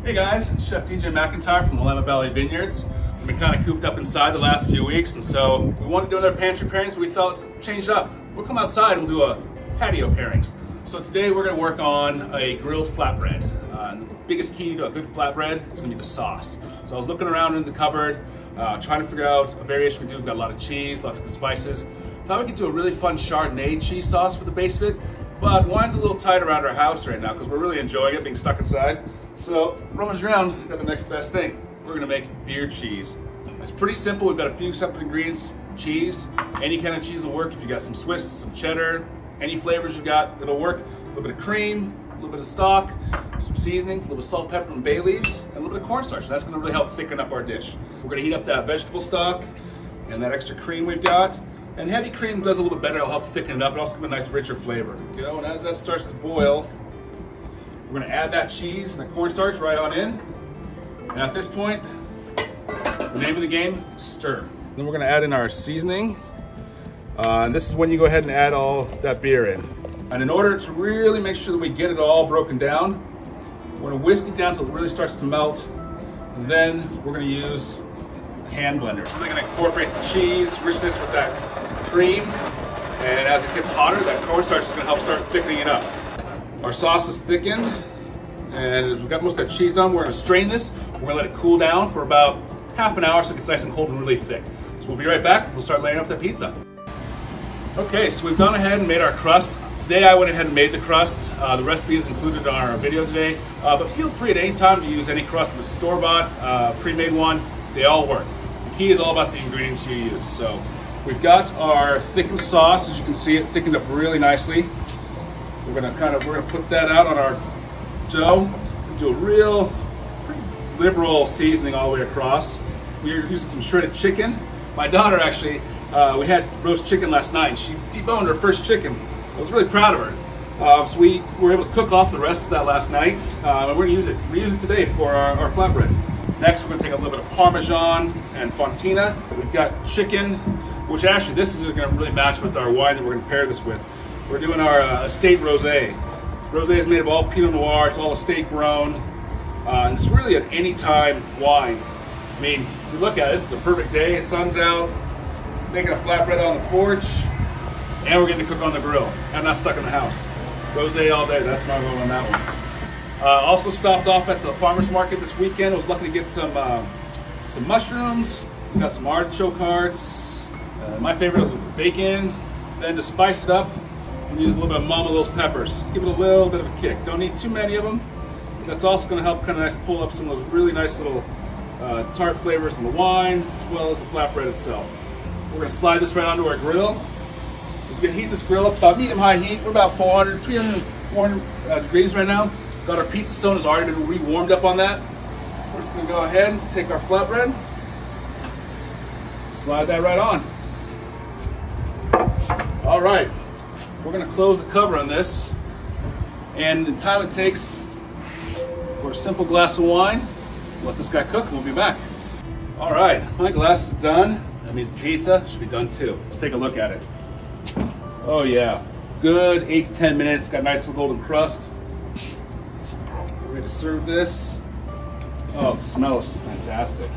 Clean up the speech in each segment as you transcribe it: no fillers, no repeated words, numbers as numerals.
Hey guys, it's Chef DJ MacIntyre from Willamette Valley Vineyards. We've been kind of cooped up inside the last few weeks, and so we wanted to do another pantry pairings, but we thought let's change it up. We'll come outside and we'll do a patio pairings. So today we're going to work on a grilled flatbread. The biggest key to a good flatbread is going to be the sauce. So I was looking around in the cupboard, trying to figure out a variation we do. We've got a lot of cheese, lots of good spices. Thought we could do a really fun Chardonnay cheese sauce for the base of it, but wine's a little tight around our house right now because we're really enjoying it being stuck inside. So rummage around, got the next best thing. We're gonna make beer cheese. It's pretty simple. We've got a few separate ingredients. Cheese, any kind of cheese will work. If you got some Swiss, some cheddar, any flavors you got, it'll work. A little bit of cream, a little bit of stock, some seasonings, a little bit of salt, pepper, and bay leaves, and a little bit of cornstarch. That's gonna really help thicken up our dish. We're gonna heat up that vegetable stock and that extra cream we've got. And heavy cream does a little bit better. It'll help thicken it up. It also gives a nice richer flavor. And as that starts to boil, we're gonna add that cheese and the cornstarch right on in. And at this point, the name of the game, stir. Then we're gonna add in our seasoning. And this is when you go ahead and add all that beer in. And in order to really make sure that we get it all broken down, we're gonna whisk it down until it really starts to melt. And then we're gonna use a hand blender. So we're gonna incorporate the cheese richness with that cream. And as it gets hotter, that cornstarch is gonna help start thickening it up. Our sauce is thickened, and we've got most of that cheese done. We're gonna strain this. We're gonna let it cool down for about half an hour so it gets nice and cold and really thick. So we'll be right back. We'll start layering up the pizza. Okay, so we've gone ahead and made our crust. Today I went ahead and made the crust. The recipe is included on our video today, but feel free at any time to use any crust. If it's store-bought, pre-made one, they all work. The key is all about the ingredients you use. So we've got our thickened sauce. As you can see, it thickened up really nicely. We're gonna put that out on our dough and do a real pretty liberal seasoning all the way across. We're using some shredded chicken. My daughter actually, we had roast chicken last night, and she deboned her first chicken. I was really proud of her. So we were able to cook off the rest of that last night, and we're gonna use it. We're gonna use it today for our flatbread. Next, we're gonna take a little bit of Parmesan and Fontina. We've got chicken, which actually this is gonna really match with our wine that we're gonna pair this with. We're doing our estate Rosé. Rosé is made of all Pinot Noir. It's all estate grown. And it's really an anytime wine. I mean, if you look at it, this is a perfect day. The sun's out, making a flatbread on the porch, and we're getting to cook on the grill. I'm not stuck in the house. Rosé all day, that's my vote on that one. Also stopped off at the farmer's market this weekend. I was lucky to get some mushrooms. We got some artichoke hearts. My favorite was bacon. Then to spice it up, we use a little bit of Mama Lil's peppers, just to give it a little bit of a kick. Don't need too many of them. That's also going to help kind of nice pull up some of those really nice little tart flavors in the wine, as well as the flatbread itself. We're going to slide this right onto our grill. We're going to heat this grill up about medium-high heat. We're about 400 degrees right now. Got our pizza stone has already been re-warmed up on that. We're just going to go ahead and take our flatbread, slide that right on. All right. We're going to close the cover on this, and the time it takes for a simple glass of wine, let this guy cook and we'll be back. All right, my glass is done. That means the pizza should be done too. Let's take a look at it. Oh yeah, good 8 to 10 minutes. Got a nice little golden crust. Ready to serve this. Oh, the smell is just fantastic.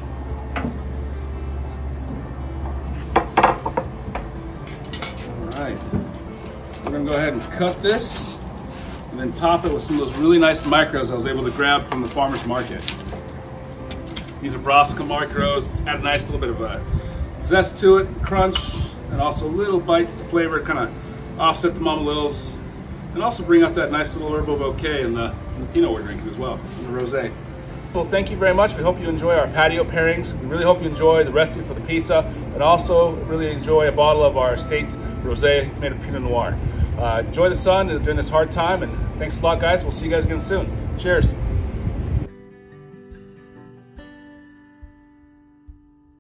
All right. We're gonna go ahead and cut this and then top it with some of those really nice micros I was able to grab from the farmer's market. These are Brassica micros. Add a nice little bit of a zest to it, crunch, and also a little bite to the flavor, kind of offset the Mama Lil's, and also bring out that nice little herbal bouquet in the Pinot we're drinking as well, in the Rosé. Well, thank you very much. We hope you enjoy our patio pairings. We really hope you enjoy the recipe for the pizza, and also really enjoy a bottle of our estate Rosé made of Pinot Noir. Enjoy the sun during this hard time, and thanks a lot, guys. We'll see you guys again soon. Cheers.